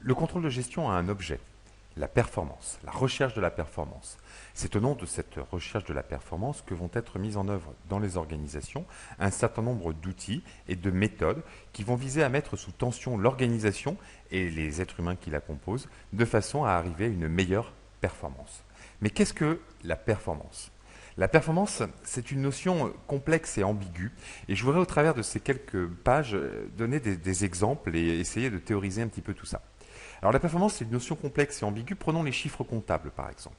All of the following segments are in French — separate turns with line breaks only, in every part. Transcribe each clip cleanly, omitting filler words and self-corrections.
Le contrôle de gestion a un objet, la performance, la recherche de la performance. C'est au nom de cette recherche de la performance que vont être mises en œuvre dans les organisations un certain nombre d'outils et de méthodes qui vont viser à mettre sous tension l'organisation et les êtres humains qui la composent de façon à arriver à une meilleure performance. Mais qu'est-ce que la performance ? La performance, c'est une notion complexe et ambiguë, et je voudrais au travers de ces quelques pages donner des exemples et essayer de théoriser un petit peu tout ça. Alors la performance, c'est une notion complexe et ambiguë. Prenons les chiffres comptables, par exemple.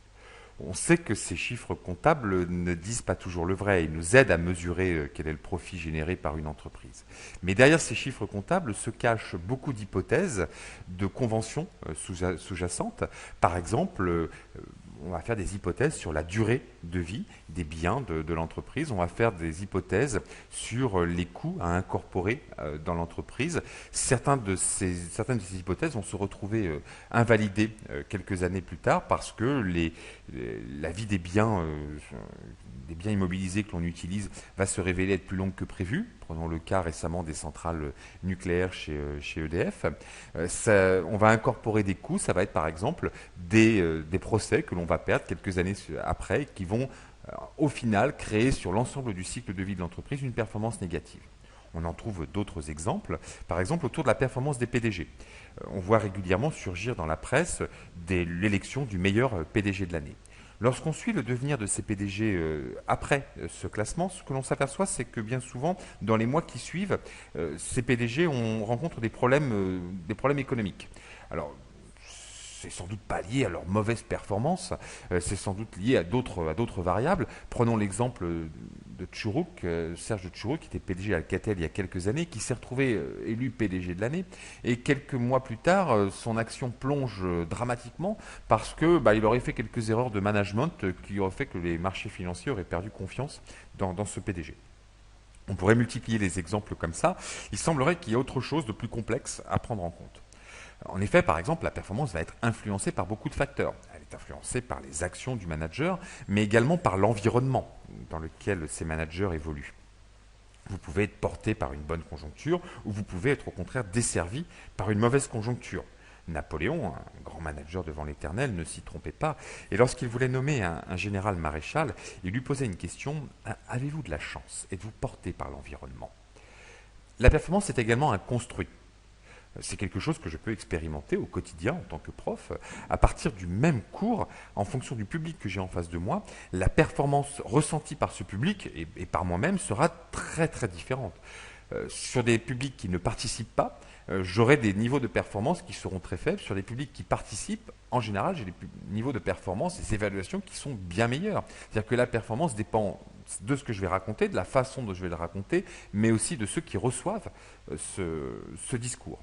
On sait que ces chiffres comptables ne disent pas toujours le vrai. Ils nous aident à mesurer quel est le profit généré par une entreprise. Mais derrière ces chiffres comptables se cachent beaucoup d'hypothèses, de conventions sous-jacentes. Par exemple, on va faire des hypothèses sur la durée de vie des biens de l'entreprise. On va faire des hypothèses sur les coûts à incorporer dans l'entreprise. Certaines de ces hypothèses vont se retrouver invalidées quelques années plus tard parce que la vie des biens immobilisés que l'on utilise va se révéler être plus longue que prévu. Prenons le cas récemment des centrales nucléaires chez EDF. On va incorporer des coûts, ça va être par exemple des procès que l'on va perdre quelques années après, qui vont au final créer sur l'ensemble du cycle de vie de l'entreprise une performance négative. On en trouve d'autres exemples, par exemple autour de la performance des PDG. On voit régulièrement surgir dans la presse l'élection du meilleur PDG de l'année. Lorsqu'on suit le devenir de ces PDG après ce classement, ce que l'on s'aperçoit, c'est que bien souvent, dans les mois qui suivent, ces PDG rencontrent des problèmes économiques. Alors, c'est sans doute pas lié à leur mauvaise performance, c'est sans doute lié à d'autres variables. Prenons l'exemple de Tchourouk, Serge de Tchourouk, qui était PDG à Alcatel il y a quelques années, qui s'est retrouvé élu PDG de l'année, et quelques mois plus tard, son action plonge dramatiquement parce que il aurait fait quelques erreurs de management qui auraient fait que les marchés financiers auraient perdu confiance dans ce PDG. On pourrait multiplier les exemples comme ça. Il semblerait qu'il y ait autre chose de plus complexe à prendre en compte. En effet, par exemple, la performance va être influencée par beaucoup de facteurs. Elle est influencée par les actions du manager, mais également par l'environnement dans lequel ces managers évoluent. Vous pouvez être porté par une bonne conjoncture ou vous pouvez être au contraire desservi par une mauvaise conjoncture. Napoléon, un grand manager devant l'Éternel, ne s'y trompait pas. Et lorsqu'il voulait nommer un général maréchal, il lui posait une question, avez-vous de la chance? Êtes-vous porté par l'environnement? La performance est également un construit. C'est quelque chose que je peux expérimenter au quotidien en tant que prof. À partir du même cours, en fonction du public que j'ai en face de moi, la performance ressentie par ce public et par moi-même sera très très différente. Sur des publics qui ne participent pas, j'aurai des niveaux de performance qui seront très faibles. Sur des publics qui participent, en général, j'ai des niveaux de performance et des évaluations qui sont bien meilleurs. C'est-à-dire que la performance dépend de ce que je vais raconter, de la façon dont je vais le raconter, mais aussi de ceux qui reçoivent ce discours.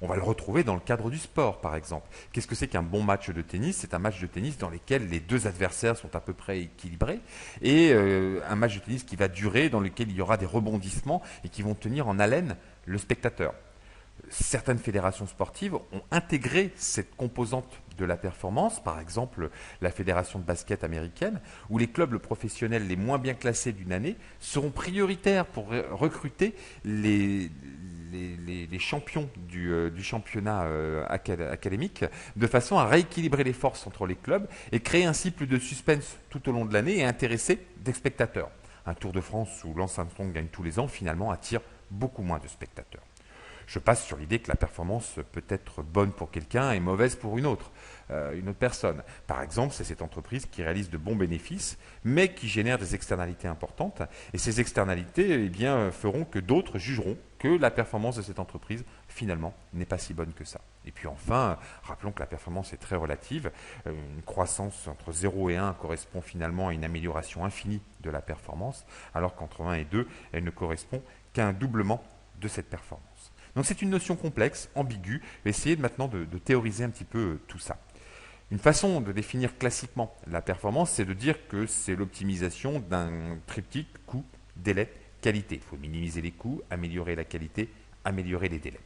On va le retrouver dans le cadre du sport, par exemple. Qu'est-ce que c'est qu'un bon match de tennis? C'est un match de tennis dans lequel les deux adversaires sont à peu près équilibrés et un match de tennis qui va durer, dans lequel il y aura des rebondissements et qui vont tenir en haleine le spectateur. Certaines fédérations sportives ont intégré cette composante de la performance, par exemple la fédération de basket américaine, où les clubs professionnels les moins bien classés d'une année seront prioritaires pour recruter les champions du championnat académique, de façon à rééquilibrer les forces entre les clubs et créer ainsi plus de suspense tout au long de l'année et intéresser des spectateurs. Un Tour de France où Lance Armstrong gagne tous les ans, finalement, attire beaucoup moins de spectateurs. Je passe sur l'idée que la performance peut être bonne pour quelqu'un et mauvaise pour une autre personne. Par exemple, c'est cette entreprise qui réalise de bons bénéfices, mais qui génère des externalités importantes. Et ces externalités feront que d'autres jugeront que la performance de cette entreprise, finalement, n'est pas si bonne que ça. Et puis enfin, rappelons que la performance est très relative. Une croissance entre 0 et 1 correspond finalement à une amélioration infinie de la performance, alors qu'entre 1 et 2, elle ne correspond qu'à un doublement de cette performance. Donc c'est une notion complexe, ambiguë. Je vais essayer maintenant de théoriser un petit peu tout ça. Une façon de définir classiquement la performance, c'est de dire que c'est l'optimisation d'un triptyque coût, délai, qualité. Il faut minimiser les coûts, améliorer la qualité, améliorer les délais.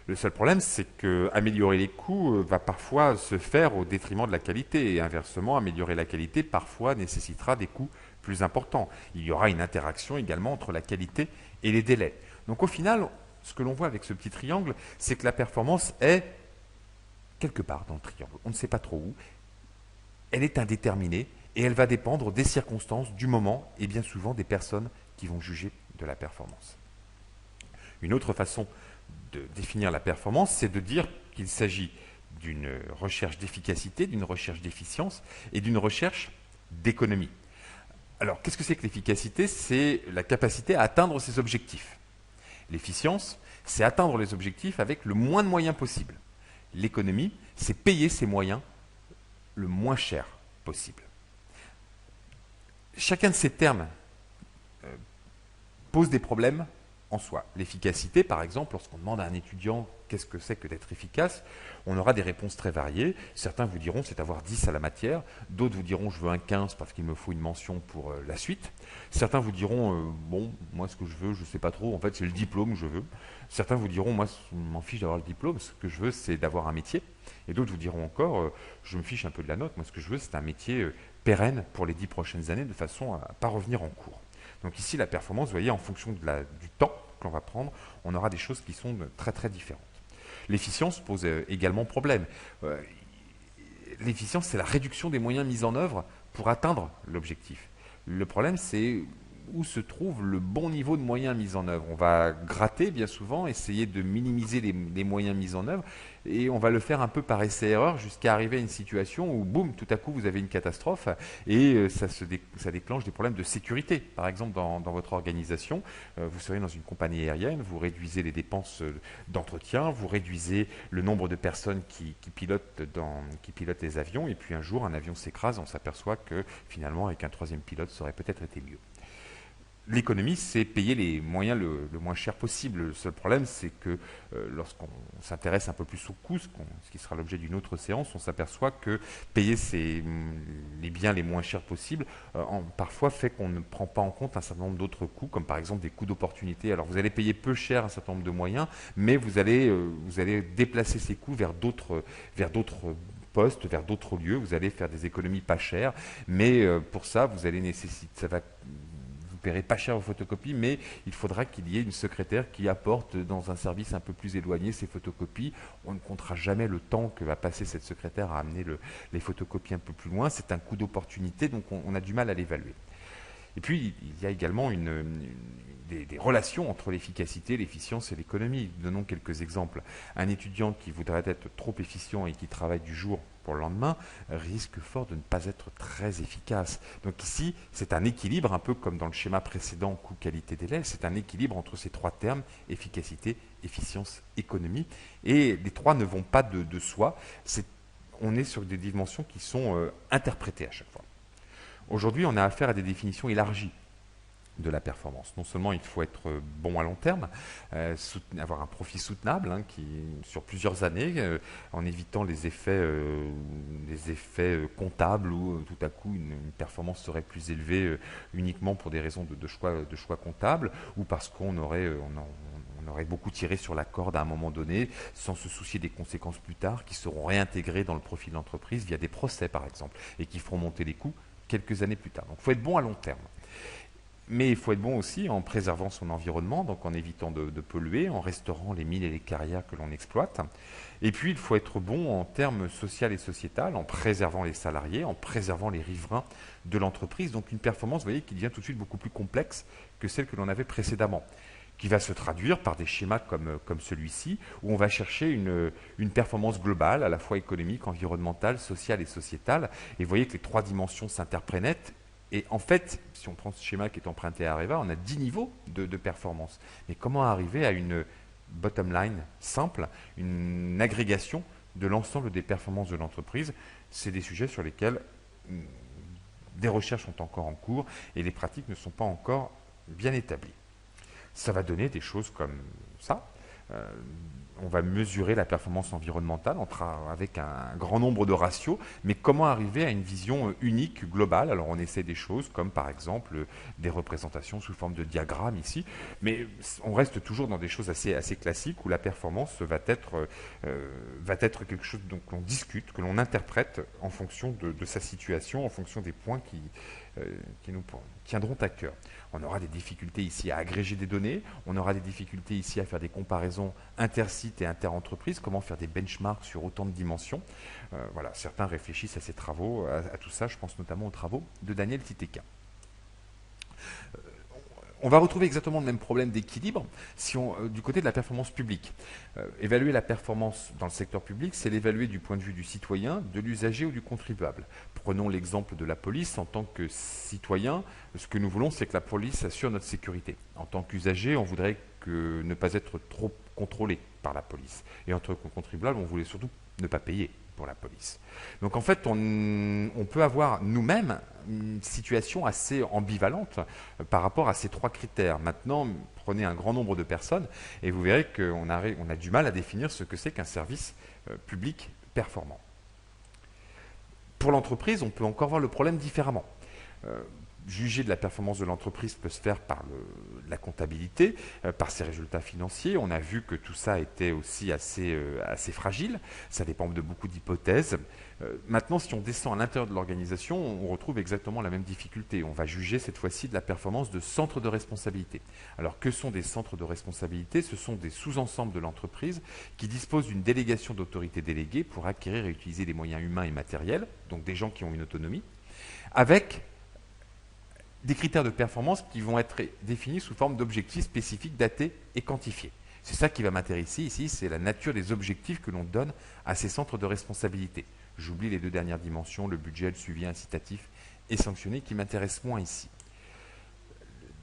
Le seul problème, c'est que améliorer les coûts va parfois se faire au détriment de la qualité. Et inversement, améliorer la qualité parfois nécessitera des coûts plus importants. Il y aura une interaction également entre la qualité et les délais. Donc au final, ce que l'on voit avec ce petit triangle, c'est que la performance est quelque part dans le triangle, on ne sait pas trop où. Elle est indéterminée et elle va dépendre des circonstances, du moment et bien souvent des personnes qui vont juger de la performance. Une autre façon de définir la performance, c'est de dire qu'il s'agit d'une recherche d'efficacité, d'une recherche d'efficience et d'une recherche d'économie. Alors, qu'est-ce que c'est que l'efficacité? C'est la capacité à atteindre ses objectifs. L'efficience, c'est atteindre les objectifs avec le moins de moyens possible. L'économie, c'est payer ses moyens le moins cher possible. Chacun de ces termes pose des problèmes en soi. L'efficacité, par exemple, lorsqu'on demande à un étudiant qu'est-ce que c'est que d'être efficace, on aura des réponses très variées. Certains vous diront c'est avoir 10 à la matière, d'autres vous diront je veux un 15 parce qu'il me faut une mention pour la suite. Certains vous diront bon, moi ce que je veux, je ne sais pas trop, en fait c'est le diplôme que je veux. Certains vous diront moi je m'en fiche d'avoir le diplôme, ce que je veux c'est d'avoir un métier. Et d'autres vous diront encore je me fiche un peu de la note, moi ce que je veux c'est un métier pérenne pour les 10 prochaines années de façon à ne pas revenir en cours. Donc ici, la performance, vous voyez, en fonction du temps que l'on va prendre, on aura des choses qui sont très très différentes. L'efficience pose également problème. L'efficience, c'est la réduction des moyens mis en œuvre pour atteindre l'objectif. Le problème, c'est où se trouve le bon niveau de moyens mis en œuvre. On va gratter bien souvent, essayer de minimiser les moyens mis en œuvre, et on va le faire un peu par essai-erreur jusqu'à arriver à une situation où, boum, tout à coup, vous avez une catastrophe et ça déclenche des problèmes de sécurité. Par exemple, dans votre organisation, vous serez dans une compagnie aérienne, vous réduisez les dépenses d'entretien, vous réduisez le nombre de personnes qui pilotent les avions, et puis un jour, un avion s'écrase, on s'aperçoit que finalement, avec un troisième pilote, ça aurait peut-être été mieux. L'économie, c'est payer les moyens le moins cher possible. Le seul problème, c'est que lorsqu'on s'intéresse un peu plus au coût, ce qui sera l'objet d'une autre séance, on s'aperçoit que payer les biens les moins chers possibles, parfois fait qu'on ne prend pas en compte un certain nombre d'autres coûts, comme par exemple des coûts d'opportunité. Alors vous allez payer peu cher un certain nombre de moyens, mais vous allez déplacer ces coûts vers d'autres postes, vers d'autres lieux. Vous allez faire des économies pas chères, mais pour ça, vous allez nécessiter, vous paierez pas cher vos photocopies, mais il faudra qu'il y ait une secrétaire qui apporte dans un service un peu plus éloigné ces photocopies. On ne comptera jamais le temps que va passer cette secrétaire à amener les photocopies un peu plus loin. C'est un coût d'opportunité, donc on a du mal à l'évaluer. Et puis, il y a également des relations entre l'efficacité, l'efficience et l'économie. Donnons quelques exemples. Un étudiant qui voudrait être trop efficient et qui travaille du jour pour le lendemain risque fort de ne pas être très efficace. Donc ici, c'est un équilibre, un peu comme dans le schéma précédent coût-qualité délai, c'est un équilibre entre ces trois termes, efficacité, efficience, économie. Et les trois ne vont pas de soi. On est sur des dimensions qui sont interprétées à chaque fois. Aujourd'hui, on a affaire à des définitions élargies de la performance. Non seulement il faut être bon à long terme, avoir un profit soutenable sur plusieurs années, en évitant les effets comptables où tout à coup une performance serait plus élevée uniquement pour des raisons de choix comptables, ou parce qu'on aurait beaucoup tiré sur la corde à un moment donné, sans se soucier des conséquences plus tard, qui seront réintégrées dans le profit de l'entreprise via des procès par exemple, et qui feront monter les coûts quelques années plus tard. Donc il faut être bon à long terme. Mais il faut être bon aussi en préservant son environnement, donc en évitant de polluer, en restaurant les mines et les carrières que l'on exploite. Et puis il faut être bon en termes social et sociétal, en préservant les salariés, en préservant les riverains de l'entreprise. Donc une performance, vous voyez, qui devient tout de suite beaucoup plus complexe que celle que l'on avait précédemment, qui va se traduire par des schémas comme celui-ci, où on va chercher une performance globale, à la fois économique, environnementale, sociale et sociétale. Et vous voyez que les trois dimensions s'interprénètent. Et en fait, si on prend ce schéma qui est emprunté à Areva, on a 10 niveaux de performance. Mais comment arriver à une bottom line simple, une agrégation de l'ensemble des performances de l'entreprise? C'est des sujets sur lesquels des recherches sont encore en cours et les pratiques ne sont pas encore bien établies. Ça va donner des choses comme ça. On va mesurer la performance environnementale avec un grand nombre de ratios, mais comment arriver à une vision unique, globale? Alors on essaie des choses comme par exemple des représentations sous forme de diagrammes ici, mais on reste toujours dans des choses assez classiques où la performance va être quelque chose dont on discute, que l'on interprète en fonction de sa situation, en fonction des points qui nous tiendront à cœur. On aura des difficultés ici à agréger des données, on aura des difficultés ici à faire des comparaisons inter-sites et inter-entreprises, comment faire des benchmarks sur autant de dimensions. Voilà, certains réfléchissent à ces travaux, à tout ça, je pense notamment aux travaux de Daniel Titeka. On va retrouver exactement le même problème d'équilibre du côté de la performance publique. Évaluer la performance dans le secteur public, c'est l'évaluer du point de vue du citoyen, de l'usager ou du contribuable. Prenons l'exemple de la police. En tant que citoyen, ce que nous voulons, c'est que la police assure notre sécurité. En tant qu'usager, on voudrait ne pas être trop contrôlé par la police. Et en tant que contribuable, on voulait surtout ne pas payer pour la police. Donc en fait, on peut avoir nous-mêmes une situation assez ambivalente par rapport à ces trois critères. Maintenant, prenez un grand nombre de personnes et vous verrez qu'on a du mal à définir ce que c'est qu'un service public performant. Pour l'entreprise, on peut encore voir le problème différemment. Juger de la performance de l'entreprise peut se faire par la comptabilité, par ses résultats financiers. On a vu que tout ça était aussi assez fragile. Ça dépend de beaucoup d'hypothèses. Maintenant, si on descend à l'intérieur de l'organisation, on retrouve exactement la même difficulté. On va juger cette fois-ci de la performance de centres de responsabilité. Alors, que sont des centres de responsabilité? Ce sont des sous-ensembles de l'entreprise qui disposent d'une délégation d'autorité déléguée pour acquérir et utiliser des moyens humains et matériels, donc des gens qui ont une autonomie, avec des critères de performance qui vont être définis sous forme d'objectifs spécifiques, datés et quantifiés. C'est ça qui va m'intéresser ici, c'est la nature des objectifs que l'on donne à ces centres de responsabilité. J'oublie les deux dernières dimensions, le budget, le suivi incitatif et sanctionné, qui m'intéressent moins ici.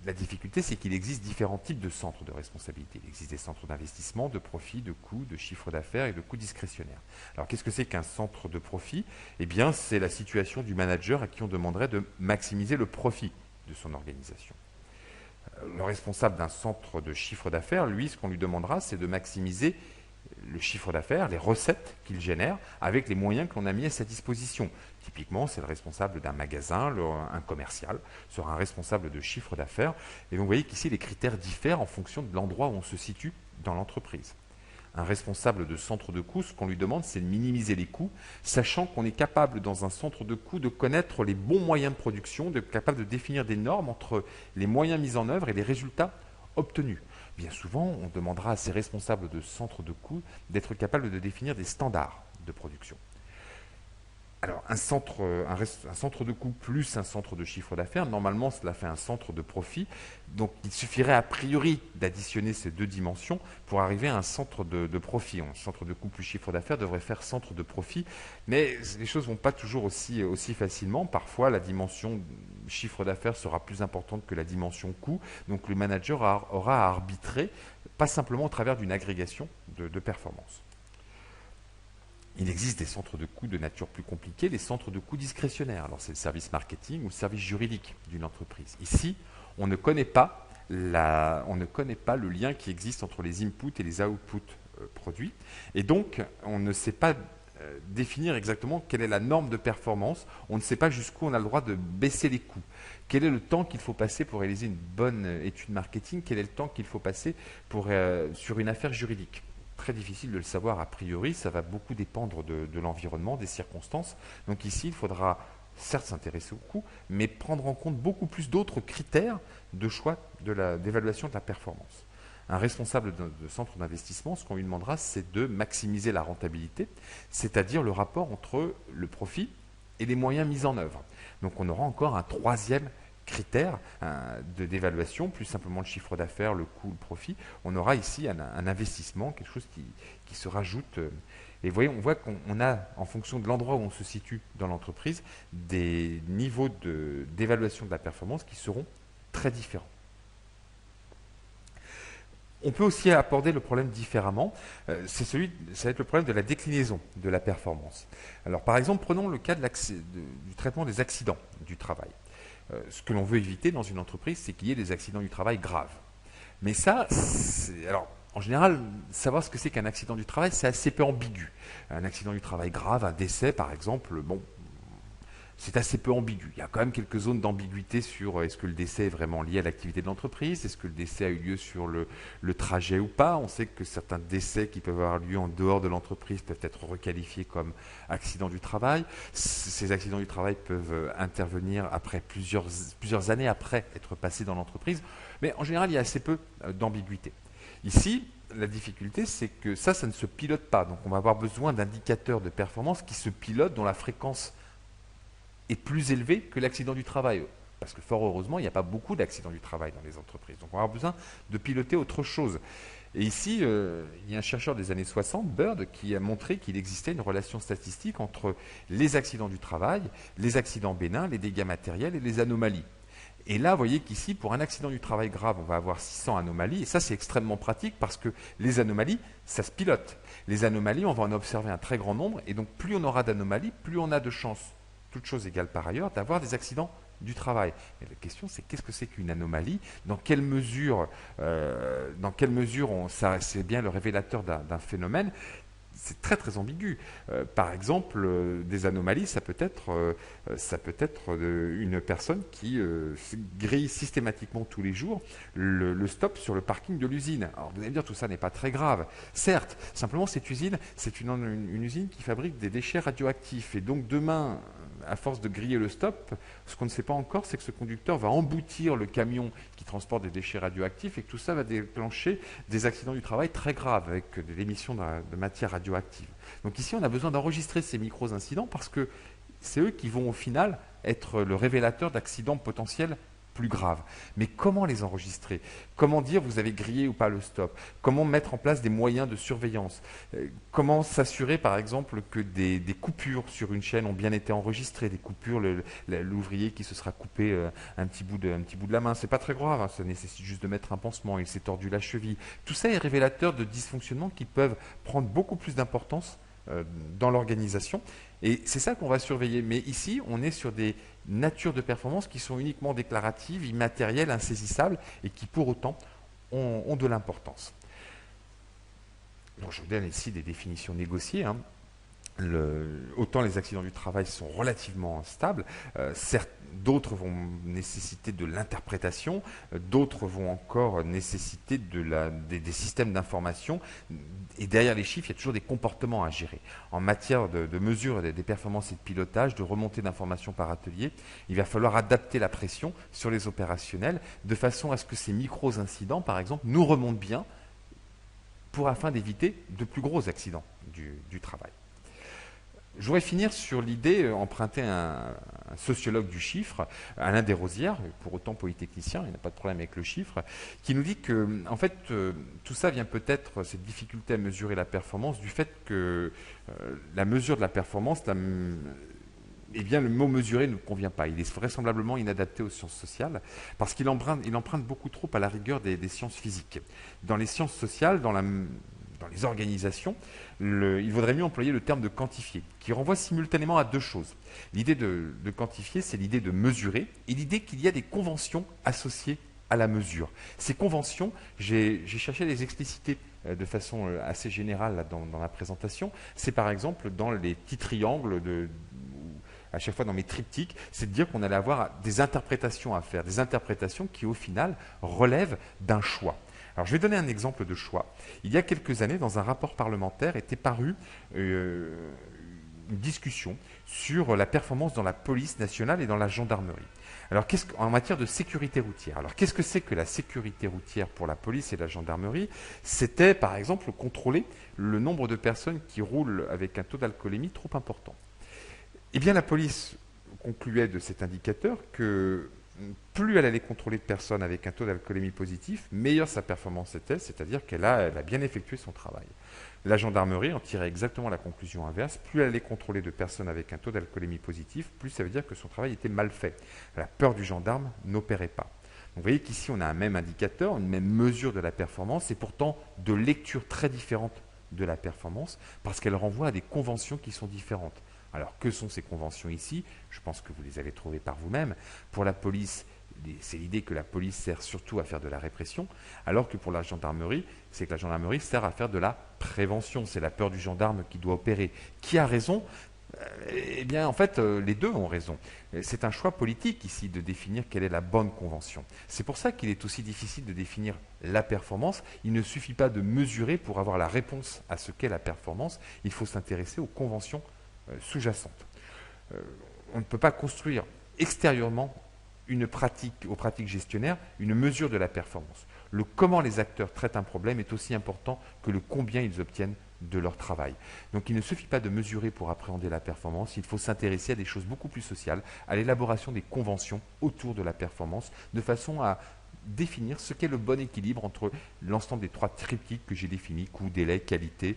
La difficulté, c'est qu'il existe différents types de centres de responsabilité. Il existe des centres d'investissement, de profit, de coûts, de chiffre d'affaires et de coûts discrétionnaires. Alors, qu'est-ce que c'est qu'un centre de profit? Eh bien, c'est la situation du manager à qui on demanderait de maximiser le profit de son organisation. Le responsable d'un centre de chiffre d'affaires, lui, ce qu'on lui demandera, c'est de maximiser le chiffre d'affaires, les recettes qu'il génère, avec les moyens que l'on a mis à sa disposition. Typiquement, c'est le responsable d'un magasin, un commercial, sera un responsable de chiffre d'affaires. Et vous voyez qu'ici, les critères diffèrent en fonction de l'endroit où on se situe dans l'entreprise. Un responsable de centre de coûts, ce qu'on lui demande, c'est de minimiser les coûts, sachant qu'on est capable, dans un centre de coûts, de connaître les bons moyens de production, capable de définir des normes entre les moyens mis en œuvre et les résultats obtenus. Bien souvent, on demandera à ces responsables de centre de coûts d'être capables de définir des standards de production. Alors, un centre de coût plus un centre de chiffre d'affaires, normalement, cela fait un centre de profit. Donc, il suffirait a priori d'additionner ces deux dimensions pour arriver à un centre de profit. Un centre de coût plus chiffre d'affaires devrait faire centre de profit, mais les choses ne vont pas toujours aussi facilement. Parfois, la dimension chiffre d'affaires sera plus importante que la dimension coût. Donc, le manager aura à arbitrer, pas simplement au travers d'une agrégation de performance. Il existe des centres de coûts de nature plus compliquée, les centres de coûts discrétionnaires. Alors, c'est le service marketing ou le service juridique d'une entreprise. Ici, on ne connaît pas le lien qui existe entre les inputs et les outputs produits. Et donc, on ne sait pas définir exactement quelle est la norme de performance. On ne sait pas jusqu'où on a le droit de baisser les coûts. Quel est le temps qu'il faut passer pour réaliser une bonne étude marketing? Quel est le temps qu'il faut passer sur une affaire juridique? Très difficile de le savoir a priori, ça va beaucoup dépendre de l'environnement, des circonstances. Donc ici, il faudra certes s'intéresser au coût, mais prendre en compte beaucoup plus d'autres critères de choix d'évaluation de la performance. Un responsable de centre d'investissement, ce qu'on lui demandera, c'est de maximiser la rentabilité, c'est-à-dire le rapport entre le profit et les moyens mis en œuvre. Donc on aura encore un troisième critères d'évaluation, plus simplement le chiffre d'affaires, le coût, le profit. On aura ici un investissement, quelque chose qui se rajoute. Et vous voyez, on voit qu'on a, en fonction de l'endroit où on se situe dans l'entreprise, des niveaux d'évaluation de la performance qui seront très différents. On peut aussi aborder le problème différemment. Ça va être le problème de la déclinaison de la performance. Alors, par exemple, prenons le cas du traitement des accidents du travail. Ce que l'on veut éviter dans une entreprise, c'est qu'il y ait des accidents du travail graves. Mais ça, alors, en général, savoir ce que c'est qu'un accident du travail, c'est assez peu ambigu. Un accident du travail grave, un décès par exemple, bon, c'est assez peu ambigu. Il y a quand même quelques zones d'ambiguïté sur est-ce que le décès est vraiment lié à l'activité de l'entreprise, est-ce que le décès a eu lieu sur le trajet ou pas. On sait que certains décès qui peuvent avoir lieu en dehors de l'entreprise peuvent être requalifiés comme accidents du travail. Ces accidents du travail peuvent intervenir après plusieurs années après être passés dans l'entreprise. Mais en général, il y a assez peu d'ambiguïté. Ici, la difficulté, c'est que ça ne se pilote pas. Donc on va avoir besoin d'indicateurs de performance qui se pilotent, dont la fréquence est plus élevé que l'accident du travail. Parce que fort heureusement, il n'y a pas beaucoup d'accidents du travail dans les entreprises. Donc on va avoir besoin de piloter autre chose. Et ici, il y a un chercheur des années 60, Bird, qui a montré qu'il existait une relation statistique entre les accidents du travail, les accidents bénins, les dégâts matériels et les anomalies. Et là, vous voyez qu'ici, pour un accident du travail grave, on va avoir 600 anomalies. Et ça, c'est extrêmement pratique parce que les anomalies, ça se pilote. Les anomalies, on va en observer un très grand nombre. Et donc, plus on aura d'anomalies, plus on a de chances, toutes choses égales par ailleurs, d'avoir des accidents du travail. Et la question, c'est qu'est-ce que c'est qu'une anomalie? Dans quelle mesure, c'est bien le révélateur d'un phénomène? C'est très très ambigu. Par exemple, des anomalies, ça peut être une personne qui grille systématiquement tous les jours le stop sur le parking de l'usine. Alors vous allez me dire, tout ça n'est pas très grave. Certes, simplement cette usine, c'est une usine qui fabrique des déchets radioactifs. Et donc demain, à force de griller le stop, ce qu'on ne sait pas encore, c'est que ce conducteur va emboutir le camion qui transporte des déchets radioactifs et que tout ça va déclencher des accidents du travail très graves avec de l'émission de matière radioactive. Donc ici, on a besoin d'enregistrer ces micro-incidents parce que c'est eux qui vont au final être le révélateur d'accidents potentiels plus graves. Mais comment les enregistrer? Comment dire vous avez grillé ou pas le stop? Comment mettre en place des moyens de surveillance? Comment s'assurer par exemple que des coupures sur une chaîne ont bien été enregistrées? Des coupures, l'ouvrier qui se sera coupé un petit bout de la main, c'est pas très grave, hein, ça nécessite juste de mettre un pansement, il s'est tordu la cheville. Tout ça est révélateur de dysfonctionnements qui peuvent prendre beaucoup plus d'importance dans l'organisation. Et c'est ça qu'on va surveiller. Mais ici, on est sur des natures de performance qui sont uniquement déclaratives, immatérielles, insaisissables et qui pour autant ont de l'importance. Donc je vous donne ici des définitions négociées. Hein. Autant les accidents du travail sont relativement stables, certes, d'autres vont nécessiter de l'interprétation, d'autres vont encore nécessiter des systèmes d'information, et derrière les chiffres, il y a toujours des comportements à gérer. En matière de mesure des performances et de pilotage, de remontée d'informations par atelier, il va falloir adapter la pression sur les opérationnels de façon à ce que ces micros-incidents, par exemple, nous remontent bien afin d'éviter de plus gros accidents du travail. Je voudrais finir sur l'idée empruntée à un sociologue du chiffre, Alain Desrosières, pour autant polytechnicien, il n'a pas de problème avec le chiffre, qui nous dit que, en fait, tout ça vient peut-être, cette difficulté à mesurer la performance, du fait que la mesure de la performance, eh bien, le mot mesurer ne convient pas. Il est vraisemblablement inadapté aux sciences sociales parce qu'il emprunte beaucoup trop à la rigueur des sciences physiques. Dans les sciences sociales, dans les organisations, il vaudrait mieux employer le terme de quantifier, qui renvoie simultanément à deux choses. L'idée de quantifier, c'est l'idée de mesurer, et l'idée qu'il y a des conventions associées à la mesure. Ces conventions, j'ai cherché à les expliciter de façon assez générale là, dans la présentation. C'est par exemple dans les petits triangles à chaque fois dans mes triptyques, c'est de dire qu'on allait avoir des interprétations à faire, des interprétations qui au final relèvent d'un choix. Alors je vais donner un exemple de choix. Il y a quelques années, dans un rapport parlementaire, était parue une discussion sur la performance dans la police nationale et dans la gendarmerie. Alors en matière de sécurité routière. Alors qu'est-ce que c'est que la sécurité routière pour la police et la gendarmerie? C'était par exemple contrôler le nombre de personnes qui roulent avec un taux d'alcoolémie trop important. Eh bien la police concluait de cet indicateur que plus elle allait contrôler de personnes avec un taux d'alcoolémie positif, meilleure sa performance était, c'est-à-dire qu'elle a bien effectué son travail. La gendarmerie en tirait exactement la conclusion inverse. Plus elle allait contrôler de personnes avec un taux d'alcoolémie positif, plus ça veut dire que son travail était mal fait. La peur du gendarme n'opérait pas. Donc vous voyez qu'ici on a un même indicateur, une même mesure de la performance, et pourtant de lectures très différentes de la performance, parce qu'elle renvoie à des conventions qui sont différentes. Alors, que sont ces conventions ici? Je pense que vous les avez trouvées par vous-même. Pour la police, c'est l'idée que la police sert surtout à faire de la répression, alors que pour la gendarmerie, c'est que la gendarmerie sert à faire de la prévention. C'est la peur du gendarme qui doit opérer. Qui a raison? Eh bien, en fait, les deux ont raison. C'est un choix politique ici de définir quelle est la bonne convention. C'est pour ça qu'il est aussi difficile de définir la performance. Il ne suffit pas de mesurer pour avoir la réponse à ce qu'est la performance. Il faut s'intéresser aux conventions sous-jacentes. Euh, on ne peut pas construire extérieurement aux pratiques gestionnaires, une mesure de la performance. Le comment les acteurs traitent un problème est aussi important que le combien ils obtiennent de leur travail. Donc il ne suffit pas de mesurer pour appréhender la performance, il faut s'intéresser à des choses beaucoup plus sociales, à l'élaboration des conventions autour de la performance, de façon à définir ce qu'est le bon équilibre entre l'ensemble des trois triptyques que j'ai définis, coût, délai, qualité,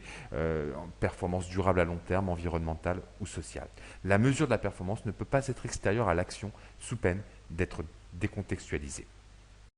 performance durable à long terme, environnementale ou sociale. La mesure de la performance ne peut pas être extérieure à l'action sous peine d'être décontextualisée.